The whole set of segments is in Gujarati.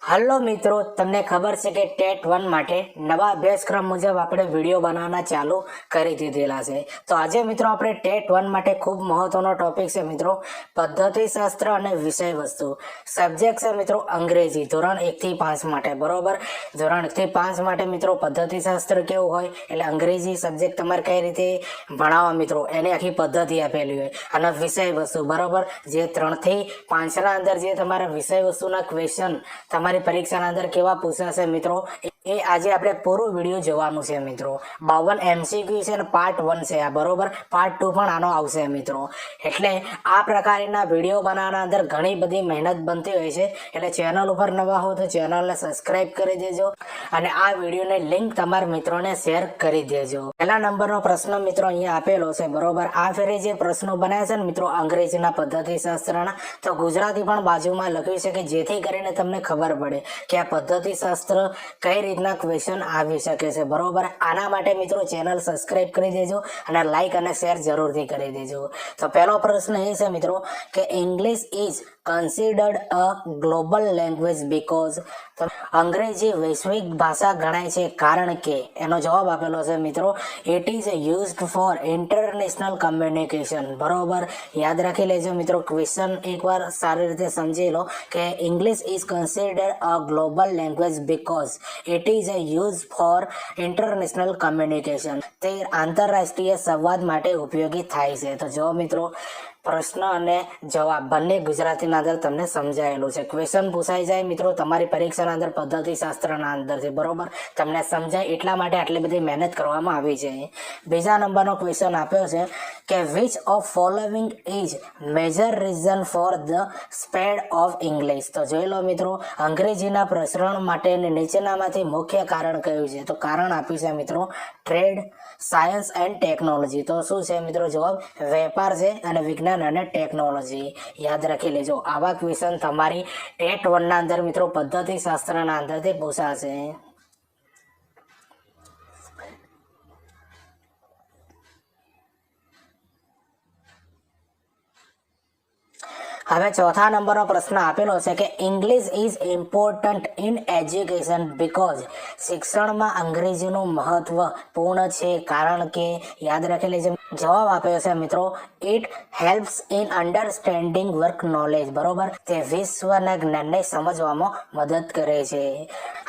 હલો મિત્રો, તમને ખબર છે કે ટેટ 1 માટે નવા અભ્યાસક્રમ મુજબ આપણે વિડીયો બનાવવાના ચાલુ કરી દીધેલા છે. તો આજે મિત્રો આપણે ટેટ 1 માટે ખૂબ મહત્વનો ટોપિક છે મિત્રો, પદ્ધતિશાસ્ત્ર અને વિષય વસ્તુ. સબ્જેક્ટ છે મિત્રો અંગ્રેજી, ધોરણ 1 થી 5 માટે. બરોબર, ધોરણ 1 થી 5 માટે મિત્રો પદ્ધતિશાસ્ત્ર કેવું હોય એટલે અંગ્રેજી સબ્જેક્ટ તમારે કઈ રીતે ભણાવવા મિત્રો એની આખી પદ્ધતિ આપેલી હોય. અને વિષય વસ્તુ બરોબર, જે 3 થી 5 ના અંદર જે તમારા વિષય વસ્તુના ક્વેશ્ચન તમારી પરીક્ષાના અંદર કેવા પૂછાશે મિત્રો એ આજે આપણે પૂરું વિડીયો જોવાનું છે મિત્રો. 52 MCQ છે અને પાર્ટ 1 છે આ. બરોબર, પાર્ટ 2 પણ આનો આવશે મિત્રો. એટલે આ પ્રકારના વિડીયો બનાવવાના અંદર ઘણી બધી મહેનત બનતી હોય છે. એટલે ચેનલ ઉપર નવા હો તો ચેનલને સબસ્ક્રાઇબ કરી દેજો અને આ વિડીયોની લિંક તમારા મિત્રોને શેર કરી દેજો. પહેલા નંબરનો પ્રશ્ન મિત્રો અહીંયા આપેલો છે. બરોબર, આ ફેરે જે પ્રશ્નો બનાવ્યા છે ને મિત્રો અંગ્રેજીના પદ્ધતિશાસ્ત્રના, તો ગુજરાતી પણ બાજુમાં લખ્યું છે કે જેથી કરીને તમને ખબર પડે કે આ પદ્ધતિશાસ્ત્ર કઈ રીતના ક્વેશ્ચન આવી શકે છે. બરોબર, આના માટે મિત્રો ચેનલ સબસ્ક્રાઇબ કરી દેજો અને લાઈક અને શેર જરૂરથી કરી દેજો. તો પહેલો પ્રશ્ન એ છે મિત્રો કે English is considered a global language because, અંગ્રેજી વૈશ્વિક ભાષા ગણાય છે કારણ કે, એનો જવાબ આપેલો છે મિત્રો it is used four international communication. બરોબર, યાદ રાખી લેજો મિત્રો, ક્વેશ્ચન એકવાર સારી રીતે સમજી લો કે English is considered a global language because it is use for international communication, તે આંતરરાષ્ટ્રીય સંવાદ માટે ઉપયોગી થાય છે. તો જો મિત્રો પ્રશ્ન અને જવાબ બંને ગુજરાતીના અંદર તમને સમજાયેલું છે. ક્વેશ્ચન પૂછાઈ જાય મિત્રો તમારી પરીક્ષાના અંદર પદ્ધતિશાસ્ત્રના અંદરથી. બરોબર, તમને સમજાય એટલા માટે આટલી બધી મહેનત કરવામાં આવી છે. બીજા નંબરનો ક્વેશ્ચન આપ્યો છે કે which of following is major reason for the spread of English. તો જોઈ લો મિત્રો, અંગ્રેજીના પ્રસરણ માટે નીચેનામાંથી મુખ્ય કારણ કયું છે? તો કારણ આપ્યું છે મિત્રો ટ્રેડ, સાયન્સ એન્ડ ટેકનોલોજી. તો શું છે મિત્રો જવાબ? વેપાર છે અને વિજ્ઞાન અને ટેકનોલોજી. યાદ રાખી લેજો, આવા ક્વેશ્ચન તમારી ટેટ 1 ના અંદર મિત્રો પદ્ધતિશાસ્ત્રના અંદરથી પૂછાશે. હવે ચોથા નંબરનો પ્રશ્ન આપેલો છે કે English is important in education because, શિક્ષણમાં અંગ્રેજીનું મહત્વ પૂર્ણ છે કારણ કે. યાદ રાખી લેજો, જવાબ આપ્યો છે મિત્રો it helps in understanding work knowledge. બરોબર, તે વિશ્વના જ્ઞાનને સમજવામાં મદદ કરે છે.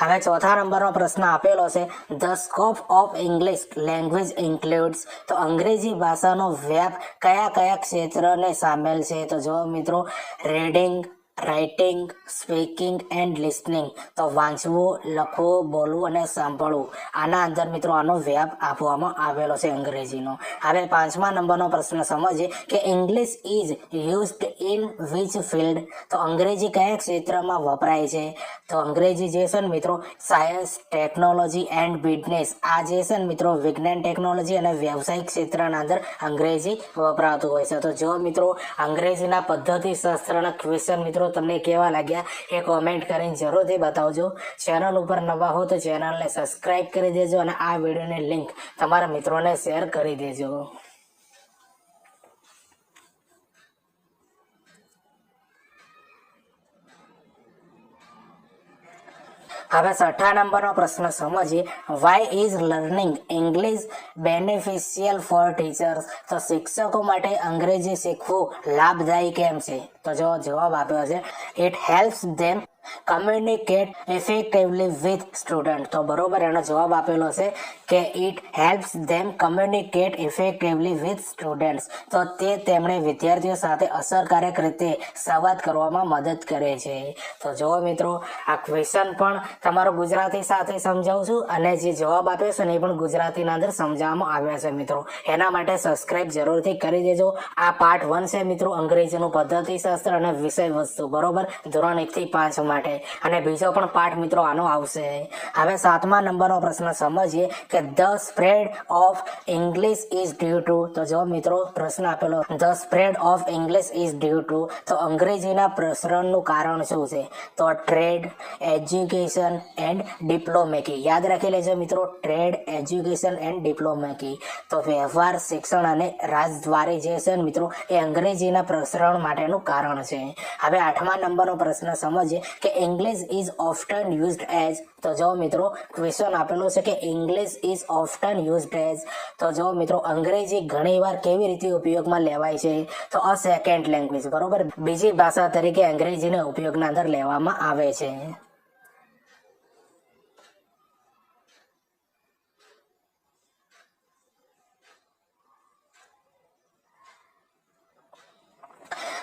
હવે ચોથા નંબરનો પ્રશ્ન આપેલો છે the scope of English language includes, તો અંગ્રેજી ભાષાનો વ્યાપ કયા કયા ક્ષેત્રને સામેલ છે? તો જો મિત્રો reading, writing, speaking and listening, તો વાંચવું, લખવું, બોલવું અને સાંભળવું, આના અંદર મિત્રો આનો વ્યાપ આપવામાં આવેલો છે અંગ્રેજીનો. હવે પાંચમા નંબરનો પ્રશ્ન સમજીએ કે English is used in which field, તો અંગ્રેજી કયા ક્ષેત્રમાં વપરાય છે? તો અંગ્રેજી જે છે ને મિત્રો સાયન્સ, ટેકનોલોજી એન્ડ બિઝનેસ, આ જે છે ને મિત્રો વિજ્ઞાન, ટેકનોલોજી અને વ્યવસાયિક ક્ષેત્રના અંદર અંગ્રેજી વપરાતું હોય છે. તો જો મિત્રો અંગ્રેજીના પદ્ધતિશાસ્ત્રના ક્વેશ્ચન મિત્રો તમને કેવા લાગ્યા એ કોમેન્ટ કરીને જરૂરથી બતાવજો. ચેનલ ઉપર નવા હો તો ચેનલને સબસ્ક્રાઇબ કરી દેજો અને આ વિડીયોની લિંક તમારા મિત્રોને શેર કરી દેજો. હવે છઠ્ઠા નંબરનો પ્રશ્ન સમજીએ why is learning English beneficial for teachers, તો શિક્ષકો માટે અંગ્રેજી શીખવું લાભદાયી કેમ છે? તો જો જવાબ આપ્યો છે it helps them communicate effectively with student. તો બરોબર, એનો જવાબ આપેલો છે કે it helps them communicate effectively with students, તો તે તેમણે વિદ્યાર્થીઓ સાથે અસરકારક રીતે સંવાદ કરવામાં મદદ કરે છે. તો જો મિત્રો આ ક્વેશ્ચન પણ તમારો ગુજરાતી સાથે સમજાવું છું અને જે જવાબ આપ્યો છે ને એ પણ ગુજરાતીના અંદર સમજાવવામાં આવ્યા છે મિત્રો. એના માટે સબસ્ક્રાઇબ જરૂરથી કરી દેજો. આ પાર્ટ 1 છે મિત્રો અંગ્રેજીનું પદ્ધતિશાસ્ત્ર અને વિષય વસ્તુ. બરોબર, ધોરણ 1 થી 5 માટે, અને બીજો પણ પાઠ મિત્રો આનો આવશે. હવે 7મા નંબરનો પ્રશ્ન સમજીએ કે the spread of English is due to, તો જો મિત્રો પ્રશ્ન આપેલો the spread of English is due to, તો અંગ્રેજીના પ્રસરણનું કારણ શું છે? તો ટ્રેડ, એજ્યુકેશન એન્ડ ડિપ્લોમેસી. યાદ રાખી લેજો મિત્રો, ટ્રેડ, એજ્યુકેશન એન્ડ ડિપ્લોમેસી, તો વ્યવહાર, શિક્ષણ અને રાજદ્વારી જે છે મિત્રો એ અંગ્રેજીના પ્રસરણ માટેનું કારણ છે. હવે 8મા નંબરનો પ્રશ્ન સમજીએ કે કે ઇંગ્લિશ ઇઝ ઓફટન યુઝડ એઝ, તો જો મિત્રો ક્વેશ્ચન આપેલો છે કે ઇંગ્લિશ ઇઝ ઓફટન યુઝડ એઝ, તો જો મિત્રો અંગ્રેજી ઘણીવાર કેવી રીતે ઉપયોગમાં લેવાય છે, તો અ સેકન્ડ લેંગ્વેજ, બરોબર, બીજી ભાષા તરીકે અંગ્રેજીને ઉપયોગના અંદર લેવામાં આવે છે.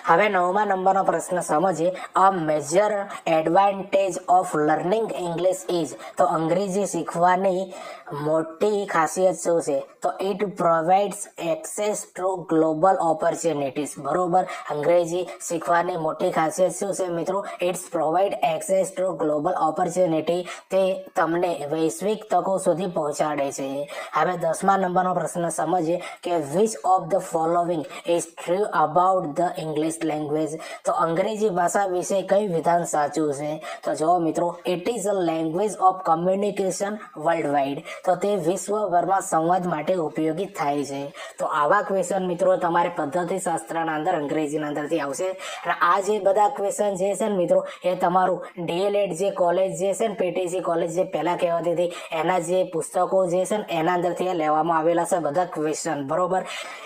હવે 9મા નંબરનો પ્રશ્ન સમજીએ. A major advantage of learning English is, તો અંગ્રેજી શીખવાની મોટી ખાસિયત શું છે, તો it provides access to global opportunities, બરોબર. અંગ્રેજી શીખવાની મોટી ખાસિયત શું છે મિત્રો, it's provide access to global opportunity, તે તમને વૈશ્વિક તકો સુધી પહોંચાડે છે. હવે 10મા નંબરનો પ્રશ્ન સમજીએ કે which of the following is true about the English language, તો અંગ્રેજી ભાષા વિશે કઈ વિધાન સાચું છે, તો જો મિત્રો it is a language of communication world wide, તો તે વિશ્વભરમાં સંવાદ માટે ઉપયોગી થાય છે. તો આવા ક્વેશ્ચન મિત્રો તમારે પદ્ધતિશાસ્ત્રના અંદર અંગ્રેજીના અંદરથી આવશે. અને આ જે બધા ક્વેશ્ચન જે છે ને મિત્રો, એ તમારું ડીએલએડ જે કોલેજ જે છે ને, પીટીસી કોલેજ જે પહેલા કહેવાતી હતી, એના જે પુસ્તકો જે છે ને એના અંદરથી લેવામાં આવેલા છે બધા ક્વેશ્ચન, બરોબર.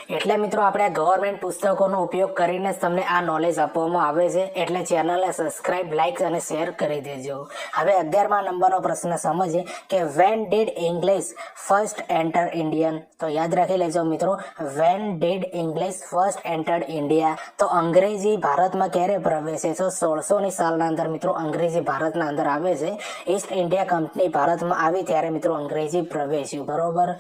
એટલે મિત્રો આપણે ગવર્મેન્ટ પુસ્તકોનો ઉપયોગ કરીને તમને આ નોલેજ આપવામાં આવે છે, એટલે ચેનલને સબસ્ક્રાઇબ, લાઇક અને શેર કરી દેજો. હવે 11મા નંબરનો પ્રશ્ન સમજીએ કે when did English first enter Indian, તો યાદ રાખી લેજો મિત્રો, when did English first enter India, તો અંગ્રેજી ભારતમાં ક્યારે પ્રવેશે, તો 1600ની સાલના અંદર મિત્રો અંગ્રેજી ભારતના અંદર આવે છે. ઈસ્ટ ઇન્ડિયા કંપની ભારતમાં આવી ત્યારે મિત્રો અંગ્રેજી પ્રવેશ્યું, બરોબર.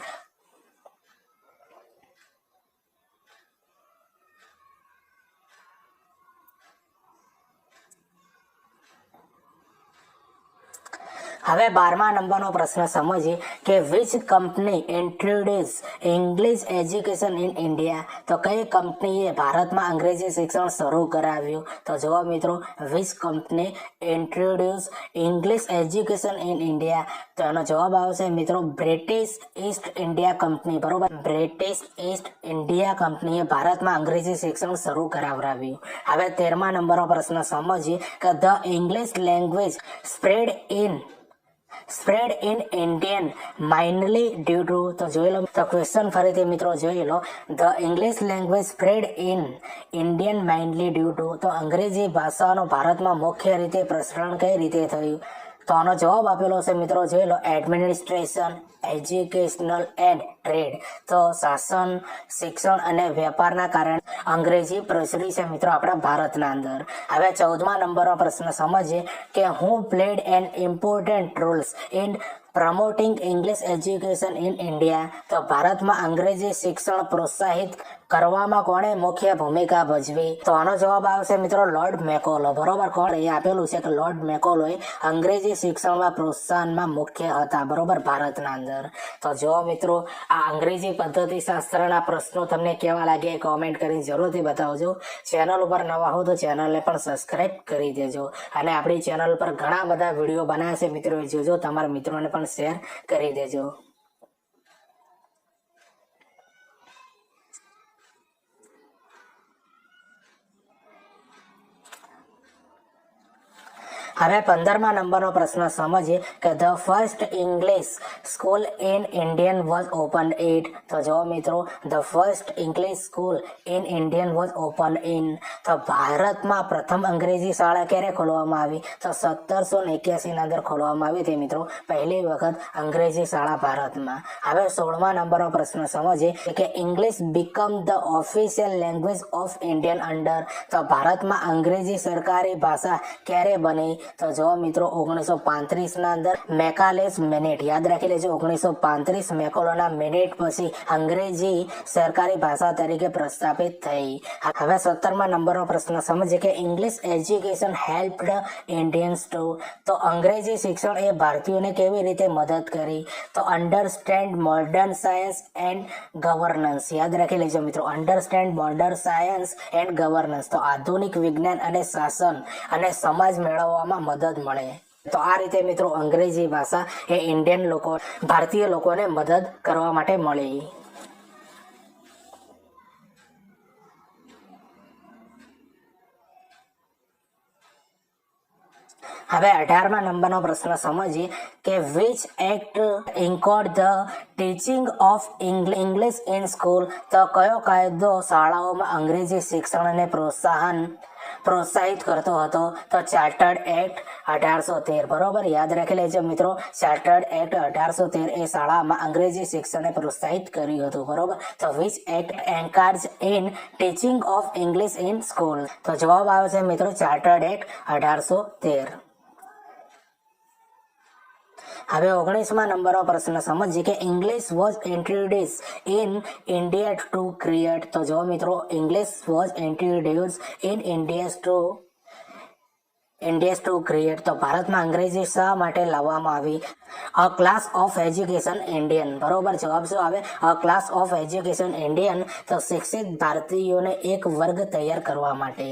હવે 12મા નંબરનો પ્રશ્ન સમજીએ કે which company introduce English education in India, તો કઈ કંપનીએ ભારતમાં અંગ્રેજી શિક્ષણ શરૂ કરાવ્યું, તો જુઓ મિત્રો which company introduce English education in India, તો એનો જવાબ આવશે મિત્રો બ્રિટિશ ઈસ્ટ ઇન્ડિયા કંપની, બરોબર. બ્રિટિશ ઈસ્ટ ઇન્ડિયા કંપનીએ ભારતમાં અંગ્રેજી શિક્ષણ શરૂ કરાવરાવ્યું. હવે 13મા નંબરનો પ્રશ્ન સમજીએ કે the English language spread in Indian mainly due to, તો જોઈ લો તો ક્વેશ્ચન ફરીથી મિત્રો જોઈ લો, the English language spread in Indian mainly due to, તો અંગ્રેજી ભાષાનો ભારતમાં મુખ્ય રીતે પ્રસરણ કઈ રીતે થયું, તો આનો જવાબ આપેલો છે મિત્રો જોઈ લો એડમિનિસ્ટ્રેશન, એજ્યુકેશનલ એન્ડ ટ્રેડ, તો શાસન, શિક્ષણ અને વેપારના કારણે અંગ્રેજી પ્રસરી છે મિત્રો આપણા ભારતના અંદર. હવે 14મા નંબરનો પ્રશ્ન સમજીએ કે હું played N important Rolls in promoting English education in India, તો ભારતમાં અંગ્રેજી શિક્ષણ પ્રોત્સાહિત કરવામાં કોણે મુખ્ય ભૂમિકા ભજવી, તો આનો જવાબ આવશે મિત્રો લોર્ડ મેકોલો, બરોબર. કોણ એ આપેલું છે કે લોર્ડ મેકોલોએ અંગ્રેજી શિક્ષણમાં પ્રોત્સાહનમાં મુખ્ય હતા, બરોબર, ભારતના અંદર. તો જો મિત્રો આ અંગ્રેજી પદ્ધતિશાસ્ત્રના પ્રશ્નો તમને કેવા લાગે એ કોમેન્ટ કરીને જરૂરથી બતાવજો. ચેનલ ઉપર નવા હો તો ચેનલને પણ સબસ્ક્રાઇબ કરી દેજો, અને આપણી ચેનલ પર ઘણા બધા વિડીયો બનાવ્યા છે મિત્રો, જોજો, તમારા મિત્રોને પણ શેર કરી દેજો. હવે 15મા નંબરનો પ્રશ્ન સમજીએ કે the first English school in Indian was open it, તો જો મિત્રો the first English school in Indian was open in, તો ભારતમાં પ્રથમ અંગ્રેજી શાળા ક્યારે ખોલવામાં આવી, તો 1781 અંદર ખોલવામાં આવી હતી મિત્રો પહેલી વખત અંગ્રેજી શાળા ભારતમાં. હવે 16મા નંબરનો પ્રશ્ન સમજીએ કે English become the official language of Indian under, તો ભારતમાં અંગ્રેજી સરકારી ભાષા ક્યારે બની, તો જો મિત્રો 1935ના અંદર મેકાલેસ મિનિટ, યાદ રાખી લેજો 1935 મેકોલોના મિનિટ પછી અંગ્રેજી સરકારી ભાષા તરીકે પ્રસ્થાપિત થઈ. હવે 17મા નંબરનો પ્રશ્ન સમજીએ કે English education helped Indians to, તો અંગ્રેજી શિક્ષણ એ ભારતીયોને કેવી રીતે મદદ કરી, તો understand modern science and governance, યાદ રાખી લેજો મિત્રો understand modern science and governance, તો આધુનિક વિજ્ઞાન અને શાસન અને સમાજ મેળવવામાં મદદ મળે. તો આ રીતે મિત્રો અંગ્રેજી ભાષા એ ઇન્ડિયન લોકો, ભારતીય લોકોને મદદ કરવા માટે મળી. હવે 18મા નંબરનો પ્રશ્ન સમજીએ કે which act encouraged the teaching of English in school, તો કયો કાયદો શાળાઓમાં અંગ્રેજી શિક્ષણને પ્રોત્સાહિત કરતો હતો? તો ચાર્ટર્ડ એક્ટ 1813. બરોબર, યાદ રાખી લેજો મિત્રો, ચાર્ટર્ડ એક્ટ 1813 એ શાળામાં અંગ્રેજી શિક્ષણને પ્રોત્સાહિત કર્યું હતું. બરોબર, તો which act encourage in teaching of English in school? તો જવાબ આવે છે મિત્રો ચાર્ટર્ડ એક્ટ 1813. હવે 19મા નંબરનો પ્રશ્ન સમજીએ કે English was introduce in India to create, તો જો મિત્રો English was introduce in India to create, તો ભારતમાં અંગ્રેજી શા માટે લાવવામાં આવી? અ ક્લાસ ઓફ એજ્યુકેશન ઇન્ડિયન. બરોબર, જવાબ શું આવે? અ ક્લાસ ઓફ એજ્યુકેશન ઇન્ડિયન, તો શિક્ષિત ભારતીયોને એક વર્ગ તૈયાર કરવા માટે.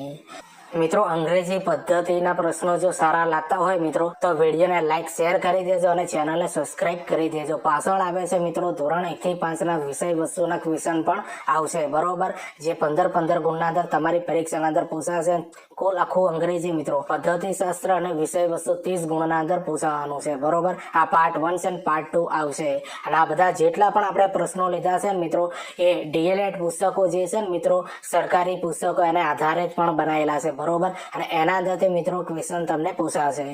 મિત્રો અંગ્રેજી પદ્ધતિના પ્રશ્નો જો સારા લાગતા હોય મિત્રો તો વિડીયોને લાઈક શેર કરી દેજો અને ચેનલને સબસ્ક્રાઇબ કરી દેજો. પાછળ આવે છે મિત્રો ધોરણ 1 થી 5ના વિષય વસ્તુના ક્વેશ્ચન પણ આવશે. બરોબર, જે 15 ગુણના અંદર તમારી પરીક્ષાના અંદર પૂછાશે. કુલ આખું અંગ્રેજી મિત્રો પદ્ધતિશાસ્ત્ર અને વિષય વસ્તુ 30 ગુણના અંદર પૂછાવાનું છે. બરોબર, આ પાર્ટ 1 છે અને પાર્ટ 2 આવશે. અને આ બધા જેટલા પણ આપણે પ્રશ્નો લીધા છે મિત્રો એ ડીએલએડ પુસ્તકો જે છે ને મિત્રો સરકારી પુસ્તકો એને આધારિત પણ બનાવેલા છે. બરોબર, અને એના અંદરથી મિત્રો ક્વેશ્ચન તમને પૂછાશે.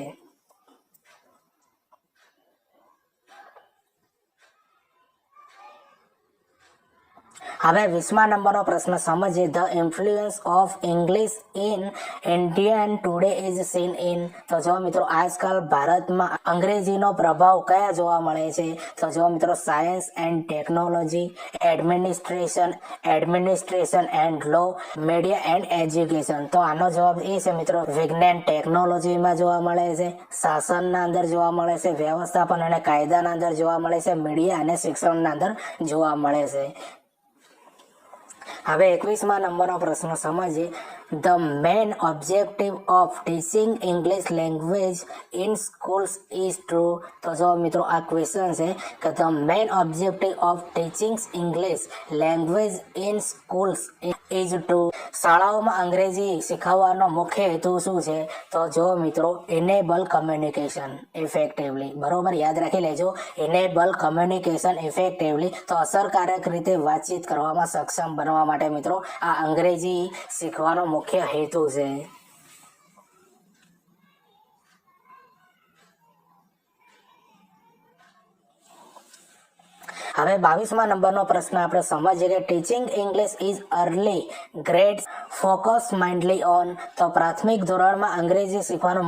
હવે 20મા નંબરનો પ્રશ્ન સમજીએ the influence of English in Indian today is seen in, તો જો મિત્રો આજકાલ ભારતમાં અંગ્રેજીનો પ્રભાવ કયા જોવા મળે છે? તો જો મિત્રો science and technology, administration and law, media and education. તો આનો જવાબ એ છે મિત્રો વિજ્ઞાન ટેકનોલોજીમાં જોવા મળે છે, શાસનના અંદર જોવા મળે છે, વ્યવસ્થાપન અને કાયદાના અંદર જોવા મળે છે, મીડિયા અને શિક્ષણના અંદર જોવા મળે છે. હવે 21મા નંબરનો પ્રશ્ન સમજીએ the main objective of teaching English language in schools is true, તો જો મિત્રો આ ક્વેશ્ચન છે કે the main objective of teaching English language in schools is true, શાળાઓમાં અંગ્રેજી શીખવવાનો મુખ્ય હેતુ શું છે? તો જો મિત્રો ઇનેબલ કમ્યુનિકેશન ઇફેક્ટિવલી. બરોબર, યાદ રાખી લેજો ઇનેબલ કમ્યુનિકેશન ઇફેક્ટિવલી, તો અસરકારક રીતે વાતચીત કરવામાં સક્ષમ બનવા માટે મિત્રો આ અંગ્રેજી શીખવાનો મુખ્ય હેતુ છે. હવે 22મા નંબરનો પ્રશ્ન આપણે સમજીએ કે teaching English is early grades focus mindly on, તો પ્રાથમિક ધોરણમાં અંગ્રેજી શીખવાનું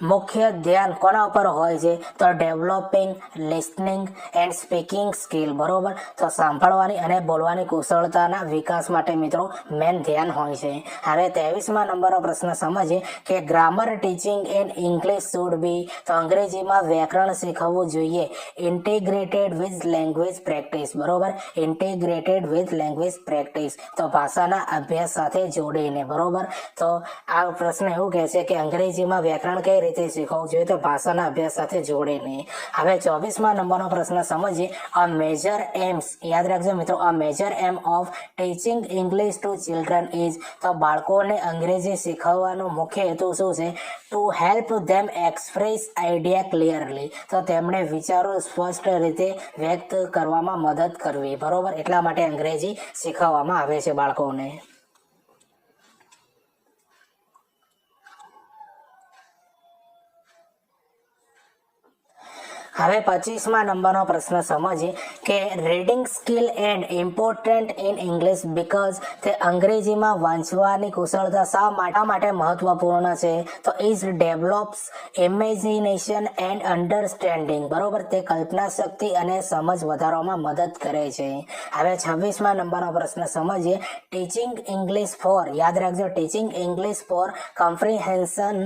મુખ્ય ધ્યાન કોના ઉપર હોય છે? તો developing listening and speaking skill. બરોબર, તો સાંભળવાની અને બોલવાની કુશળતાના વિકાસ માટે મિત્રો મેન ધ્યાન હોય છે. હવે 23મા નંબરનો પ્રશ્ન સમજીએ કે grammar teaching in English should be, તો અંગ્રેજીમાં વ્યાકરણ શીખવવું જોઈએ ઇન્ટિગ્રેટેડ વિથ લેંગ્વેજ પ્રેક્ટિસ. બરોબર, ઇન્ટિગ્રેટેડ વિથ લેંગ્વેજ પ્રેક્ટિસ, તો ભાષાના અભ્યાસ સાથે જોડીને. બરોબર, તો આ પ્રશ્ન એવું કહે છે કે અંગ્રેજીમાં વ્યાકરણ કઈ રીતે શીખવવું જોઈએ? તો ભાષાના અભ્યાસ સાથે જોડીને. હવે 24મા નંબરનો પ્રશ્ન સમજીએ અ મેજર એમ્સ, યાદ રાખજો મિત્રો a major aim of teaching English to children is, તો બાળકોને અંગ્રેજી શીખવવાનો મુખ્ય હેતુ શું છે? To help them express idea clearly, તો તેમણે વિચારો સ્પષ્ટ રીતે વ્યક્ત કરવામાં મદદ કરવી. બરોબર, એટલા માટે અંગ્રેજી શીખવવામાં આવે છે બાળકોને. હવે 25મા નંબરનો પ્રશ્ન સમજીએ કે reading skill and important in English because, તે અંગ્રેજીમાં વાંચવાની કુશળતા શા માટે મહત્વપૂર્ણ છે? તો ઇઝ ડેવલપ્સ ઇમેજિનેશન એન્ડ અન્ડરસ્ટેન્ડિંગ. બરોબર, તે કલ્પના શક્તિ અને સમજ વધારવામાં મદદ કરે છે. હવે 26મા નંબરનો પ્રશ્ન સમજીએ ટીચિંગ ઇંગ્લિશ ફોર, યાદ રાખજો teaching English four comprehension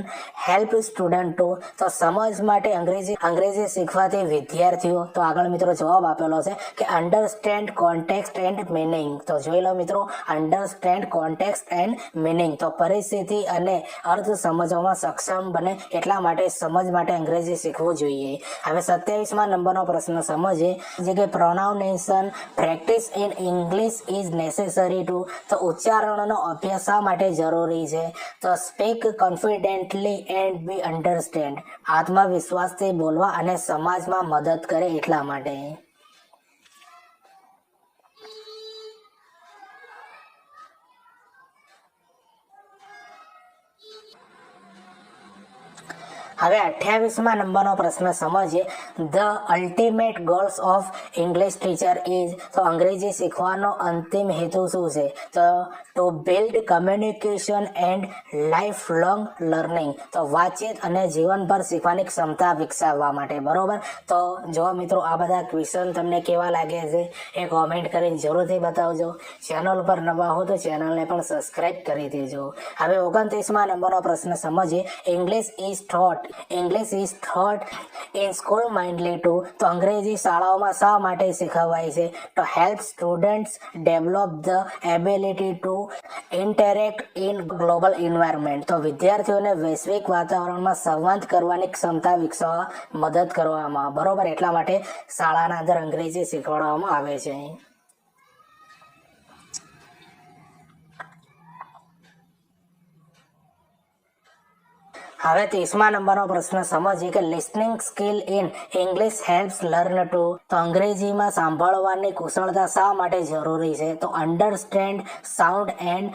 help student to, તો સમજ માટે અંગ્રેજી શીખવા પૂછવાથી વિદ્યાર્થીઓ, તો આગળ મિત્રો જવાબ આપેલો છે કે અન્ડરસ્ટેન્ડ કોન્ટેક્સ્ટ એન્ડ મિનિંગ. તો જોઈ લો મિત્રો, અન્ડરસ્ટેન્ડ કોન્ટેક્સ્ટ એન્ડ મિનિંગ, તો પરિસ્થિતિ અને અર્થ સમજવામાં સક્ષમ બને એટલા માટે સમજ માટે અંગ્રેજી શીખવું જોઈએ. હવે 27મા નંબરનો પ્રશ્ન સમજીએ જે કે pronunciation practice in English is necessary to. તો ઉચ્ચારણનો અભ્યાસ શા માટે જરૂરી છે? તો speak confidently and be understand. આત્મવિશ્વાસથી બોલવા અને સમાજમાં મદદ કરે એટલા માટે. હવે 28મા નંબરનો પ્રશ્ન સમજીએ the ultimate goals of English teacher is. તો અંગ્રેજી શીખવાનો અંતિમ હેતુ શું છે? તો to build communication and life long learning. તો વાતચીત અને જીવનભર શીખવાની ક્ષમતા વિકસાવવા માટે. બરોબર, તો જો મિત્રો આ બધા ક્વેશ્ચન તમને કેવા લાગે છે એ કોમેન્ટ કરીને જરૂરથી બતાવજો. ચેનલ પર નવા હો તો ચેનલને પણ સબસ્ક્રાઇબ કરી દેજો. હવે 29મા નંબરનો પ્રશ્ન સમજીએ English is taught in school mainly to. તો અંગ્રેજી શાળાઓમાં શા માટે શીખવાય છે? to help students develop the ability to interact in global environment. તો વિદ્યાર્થીઓને વૈશ્વિક વાતાવરણમાં સંવાદ કરવાની ક્ષમતા વિકસાવવા મદદ કરવામાં. બરોબર, એટલા માટે શાળાના અંદર અંગ્રેજી શીખવાડવામાં આવે છે. હવે 30મા નંબરનો પ્રશ્ન સમજીએ કે listening skill in English helps learn to. તો અંગ્રેજીમાં સાંભળવાની કુશળતા શા માટે જરૂરી છે? તો understand sound and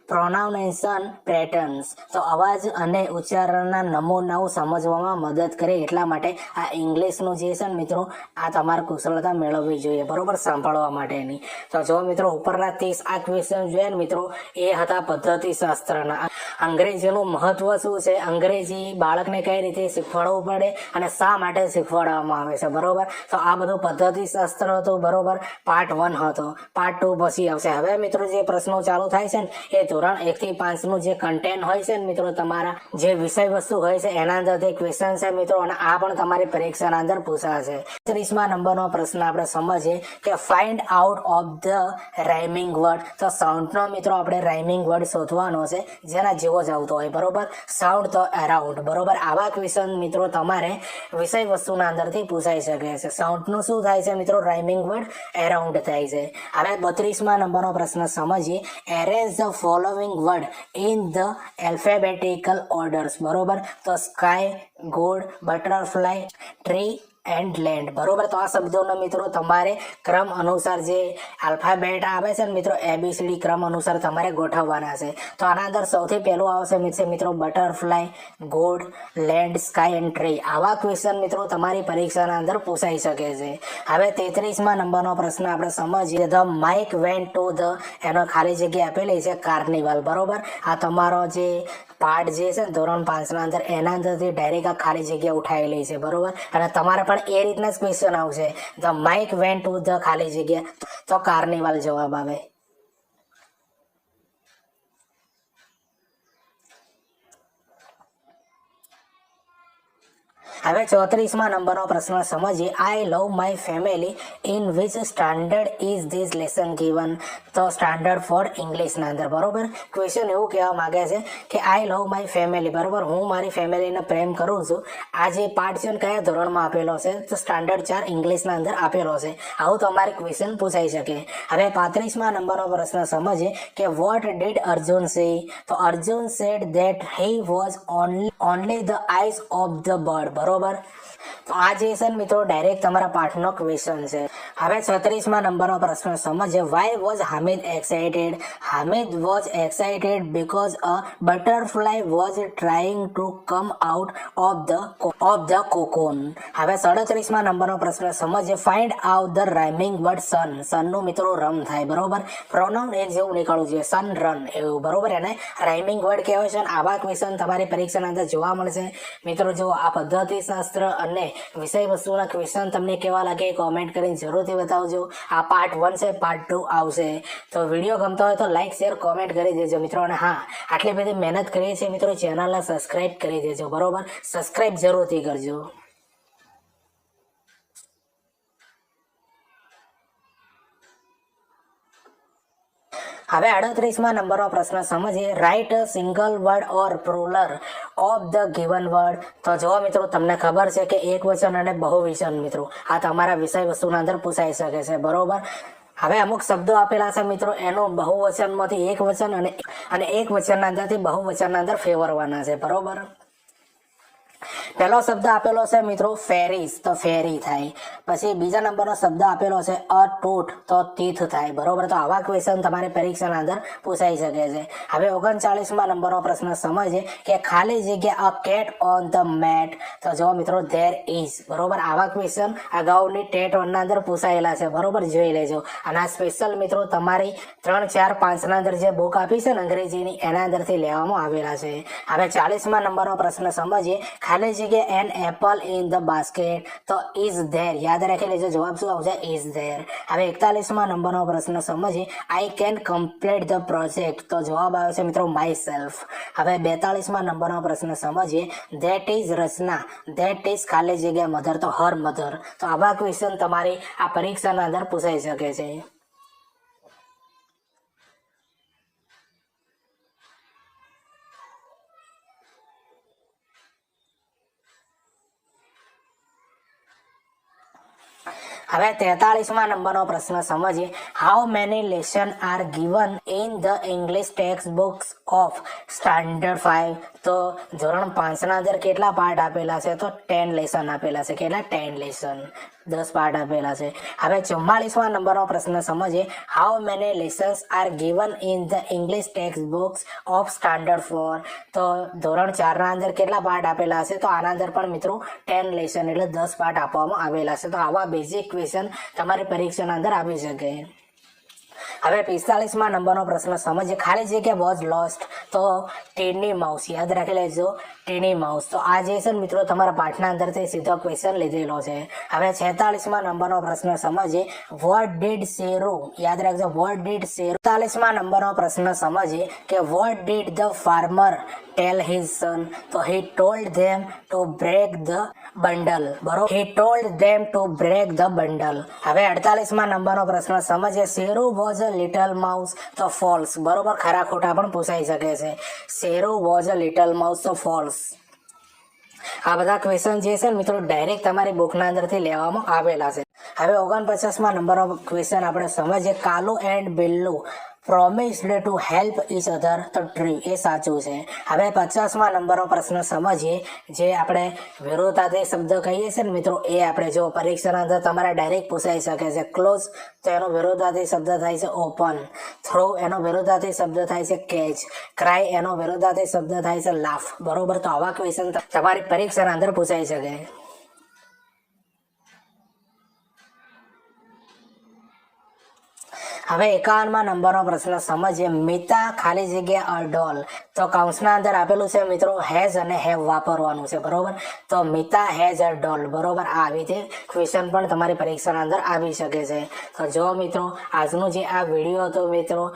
pronunciation patterns. તો અવાજ અને ઉચ્ચારણના નમૂનાઓ સમજવામાં મદદ કરે એટલા માટે આ ઇંગ્લિશનું જે છે ને મિત્રો, આ તમારે કુશળતા મેળવવી જોઈએ. બરોબર, સાંભળવા માટેની. તો જો મિત્રો ઉપરના 30 આ ક્વેશ્ચન જોઈએ ને મિત્રો, એ હતા પદ્ધતિશાસ્ત્રના. અંગ્રેજીનું મહત્વ શું છે, અંગ્રેજી બાળકને કઈ રીતે શીખવાડવું પડે અને શા માટે શીખવાડવામાં આવે છે. બરોબર, તો આ બધું પદ્ધતિશાસ્ત્ર હતું. બરોબર, પાર્ટ 1 હતો. પાર્ટ 2 પછી આવશે. હવે મિત્રો જે પ્રશ્નો ચાલુ થાય છે ને એ ધોરણ 1 થી 5 નું જે કન્ટેન્ટ હોય છે ને મિત્રો, તમારા જે વિષય વસ્તુ હોય છે એના અંદરથી ક્વેશ્ચન છે મિત્રો, અને આ પણ તમારી પરીક્ષાના અંદર પૂછાશે. 30મા નંબરનો પ્રશ્ન આપણે સમજીએ કે find out of the rhyming word. તો સાઉન્ડનો મિત્રો આપણે રાઇમિંગ વર્ડ શોધવાનો છે જેના જેવો જ આવતો હોય. બરોબર, સાઉન્ડ તો અરાઉન્ડ. બરોબર, આવા ક્વેશ્ચન મિત્રો તમારે વિષય વસ્તુના અંદરથી પૂછાઈ શકે છે. સાઉન્ડનું શું થાય છે મિત્રો? રાઇમિંગ વર્ડ અરાઉન્ડ થાય છે. હવે 32મા નંબરનો પ્રશ્ન સમજીએ arrange the following word in the alphabetical orders. બરોબર, તો sky, good, butterfly, tree and land. બરોબર, તો આ શબ્દોનો મિત્રો તમારે ક્રમ અનુસાર જે આલ્ફાબેટ આવે છે ને મિત્રો, ABCD ક્રમ અનુસાર તમારે ગોઠવવાના છે. તો આના અંદર સૌથી પહેલું આવશે મિત્રો butterfly, good, land, sky and tree. આવા ક્વેશ્ચન મિત્રો તમારી પરીક્ષાના અંદર પૂછાઈ શકે છે. હવે 33મા નંબરનો પ્રશ્ન આપણે સમજીએ the Mike went to the. એનો ખાલી જગ્યા આપેલી છે કાર્નિવલ. બરોબર, આ તમારો જે પાર્ટ જે છે ને ધોરણ 5 ના અંદર, એના અંદરથી ડાયરેક્ટ આ ખાલી જગ્યા ઉઠાવેલી છે. બરોબર, અને તમારે પણ એ રીતના જ ક્વેશ્ચન આવશે. The Mike went to the ખાલી જગ્યા, તો કાર્નિવલ જવાબ આવે. હવે 34મા નંબરનો પ્રશ્ન સમજીએ I love my family in which standard is this lesson given. તો સ્ટાન્ડર્ડ ફોર ઇંગ્લિશના અંદર. બરોબર, ક્વેશ્ચન એવું કહેવા માંગે છે કે આઈ લવ માય ફેમિલી. બરોબર, હું મારી ફેમિલીને પ્રેમ કરું છું. આ જે પાર્ટ છે ને કયા ધોરણમાં આપેલો છે? તો સ્ટાન્ડર્ડ 4 ઇંગ્લિશના અંદર આપેલો છે. આવું તમારે ક્વેશ્ચન પૂછાઈ શકે. હવે 35મા નંબરનો પ્રશ્ન સમજીએ કે વોટ ડીડ અર્જુન સે. તો Arjun said that he was only the eyes of the bird. બરોબર, તો આ જે છે ને મિત્રો ડાયરેક્ટ તમારા પાઠનો ક્વેશ્ચન છે. હવે 36મા નંબરનો પ્રશ્ન સમજીએ why was Hamid excited. Hamid was excited because a butterfly was trying to come out of the cocoon. હવે 37મા નંબરનો પ્રશ્ન સમજીએ find out the rhyming word sun. સનનું મિત્રો રન થાય. બરોબર, પ્રોનાઉન એક જેવું નીકળવું જોઈએ, સન રન એવું. બરોબર, એને રાઇમિંગ વર્ડ કહેવાય છે. આવા ક્વેશ્ચન તમારી પરીક્ષાના અંદર જોવા મળશે. મિત્રો જો આ પદ્ધતિશાસ્ત્ર અને વિષય વસ્તુના ક્વેશ્ચન તમને કેવા લાગે કોમેન્ટ કરીને જરૂરથી બતાવજો. આ પાર્ટ 1 છે, પાર્ટ 2 આવશે. તો વિડીયો ગમતો હોય તો લાઈક, શેર, કોમેન્ટ કરી દેજો મિત્રો. અને હા, આટલી બધી મહેનત કરીએ છીએ મિત્રો, ચેનલને સબસ્ક્રાઇબ કરી દેજો. બરોબર, સબસ્ક્રાઇબ જરૂરથી કરજો. હવે 38માં નંબરનો પ્રશ્ન સમજીએ. Write a single word or plural of the given word. તો જો મિત્રો તમને ખબર છે કે એક વચન અને બહુવચન મિત્રો આ તમારા વિષય વસ્તુના અંદર પૂછાઈ શકે છે, બરોબર. હવે અમુક શબ્દો આપેલા છે મિત્રો, એનું બહુવચનમાંથી એક વચન અને એક વચનના અંદરથી બહુવચનના અંદર ફેરવવાના છે, બરોબર. પહેલો શબ્દ આપેલો છે મિત્રો ફેરીસ, તો ફેરી થાય. પછી બીજા નંબરનો શબ્દ આપેલો છે અતૂટ, તો તીથ થાય, બરોબર. તો આવા ક્વેશ્ચન તમારી પરીક્ષાના અંદર પૂછાઈ શકે છે. હવે 39માં નંબરનો પ્રશ્ન સમજીએ કે ખાલી જગ્યા a cat on the mat. તો જો મિત્રો ધેર ઇઝ, બરોબર. આવા ક્વેશ્ચન અગાઉની ટેટ 1 ના અંદર પૂછાયેલા છે, બરોબર. જોઈ લેજો. અને આ સ્પેશિયલ મિત્રો તમારી 3, 4, 5 ના અંદર જે બુક આપી છે ને અંગ્રેજીની, એના અંદરથી લેવામાં આવેલા છે. હવે 40માં નંબરનો પ્રશ્ન સમજીએ. ખાલી જગ્યા an apple in the basket, તો ઇઝ ધેર. યાદ રાખી લેજો, જવાબ શું આવશે? Is there. હવે 41માં નંબરનો પ્રશ્ન સમજીએ. I can complete the project, તો જવાબ આવે છે મિત્રો માય સેલ્ફ. હવે 42માં નંબરનો પ્રશ્ન સમજીએ. ધેટ ઇઝ રચના, ધેટ ઇઝ ખાલી જગ્યા મધર, તો હર મધર. તો આવા ક્વેશ્ચન તમારી આ પરીક્ષાના અંદર પૂછાઈ શકે છે. હવે 43માં નંબરનો પ્રશ્ન સમજીએ. How many lesson R given in the English text books of standard 5. તો ધોરણ 5 ના અંદર કેટલા પાઠ આપેલા છે? તો 10 લેસન આપેલા છે. કેટલા? 10 લેસન, 10 પાઠ આપેલા છે. હવે 44માં નંબરનો પ્રશ્ન સમજીએ. How many lessons R given in the English text books of standard 4. તો ધોરણ 4 ના અંદર કેટલા પાઠ આપેલા છે? તો આના અંદર પણ મિત્રો 10 લેસન એટલે 10 પાઠ આપવામાં આવેલા છે. તો આવા બેઝિક ક્વેશ્ચન તમારી પરીક્ષાના અંદર આવી શકે. હવે 45માં નંબરનો પ્રશ્ન સમજીએ. ખાલી જગ્યા વોઝ લોસ્ટ, તો ટીની માઉસ. યાદ રાખી લેજો, ટીની માઉસ. તો આ જે છે ને મિત્રો તમારા પાઠના અંદરથી સીધો ક્વેશ્ચન લીધેલો છે. હવે 46માં નંબરનો પ્રશ્ન સમજીએ. What did Sheru. યાદ રાખજો, વોટ ડીડ શેરુ. 47માં નંબરનો પ્રશ્ન સમજીએ કે what did the farmer tell his son. તો he told them to break the bundle, બરોબર. He told them to break the bundle. હવે 48માં નંબરનો પ્રશ્ન સમજીએ. Sheru was a little mouse, તો ફોલ્સ, બરોબર. ખરા ખોટા પણ પૂછાઈ શકે છે. Sheru was a little mouse, તો ફોલ્સ. આ બધા ક્વેશ્ચન જે છે ને મિત્રો ડાયરેક્ટ તમારી બુકના અંદરથી લેવામાં આવેલા છે. હવે 49માં નંબરનો ક્વેશ્ચન આપણે સમજીએ. Kalu and Billu promised to help each other, તો ટ્રી. એ સાચું છે. હવે 50માં નંબરનો પ્રશ્ન સમજીએ. જે આપણે વિરોધાર્થી શબ્દ કહીએ છીએ ને મિત્રો, એ આપણે જો પરીક્ષાના અંદર તમારે ડાયરેક્ટ પૂછાઈ શકે છે. ક્લોઝ, તો એનો વિરોધાર્થી શબ્દ થાય છે ઓપન. થ્રો, એનો વિરોધાર્થી શબ્દ થાય છે કેચ. ક્રાય, એનો વિરોધાર્થી શબ્દ થાય છે લાફ, બરોબર. તો આવા ક્વેશ્ચન તમારી પરીક્ષાના અંદર પૂછાઈ શકે. હવે 51માં નંબરનો પ્રશ્ન સમજીએ. મિતા ખાલી જગ્યા અ ડોલ. તો કૌંસના અંદર આપેલું છે મિત્રો હેઝ અને હેવ વાપરવાનું છે, બરોબર. તો મિતા હેઝ અ ડોલ, બરોબર. આ આવી રીતે ક્વેશ્ચન પણ તમારી પરીક્ષાના અંદર આવી શકે છે. તો જો મિત્રો આજનો જે આ વિડીયો હતો મિત્રો,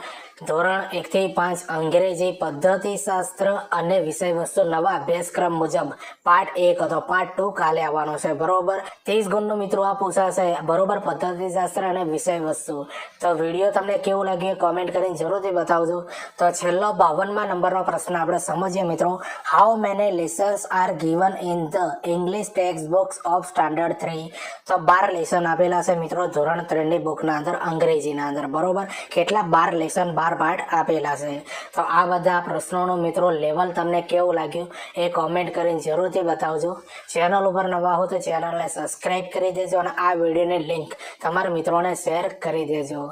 ધોરણ 1 થી 5 અંગ્રેજી પદ્ધતિશાસ્ત્ર અને વિષય વસ્તુ નવા અભ્યાસક્રમ મુજબ પાર્ટ 1 હતો. પાર્ટ 2 કાલે આવવાનો છે, બરોબર. 30 ગુણનું મિત્રો આ પૂછાશે, બરોબર. પદ્ધતિશાસ્ત્ર અને વિષય વસ્તુ. તો વિડીયો તમને કેવું લાગ્યું કોમેન્ટ કરીને જરૂરથી બતાવજો. તો છેલ્લો 52માં નંબરનો પ્રશ્ન આપણે સમજીએ મિત્રો. How many lessons R given in the English text books of standard 3. તો 12 લેસન આપેલા છે મિત્રો ધોરણ 3 ની બુકના અંદર, અંગ્રેજીના અંદર, બરોબર. કેટલા? 12 લેસન, 12 પાઠ આપેલા છે. તો આ બધા પ્રશ્નોનું મિત્રો લેવલ તમને કેવું લાગ્યું એ કોમેન્ટ કરીને જરૂરથી બતાવજો. ચેનલ ઉપર નવા હો તો ચેનલને સબસ્ક્રાઇબ કરી દેજો અને આ વિડીયોની લિંક તમારા મિત્રોને શેર કરી દેજો.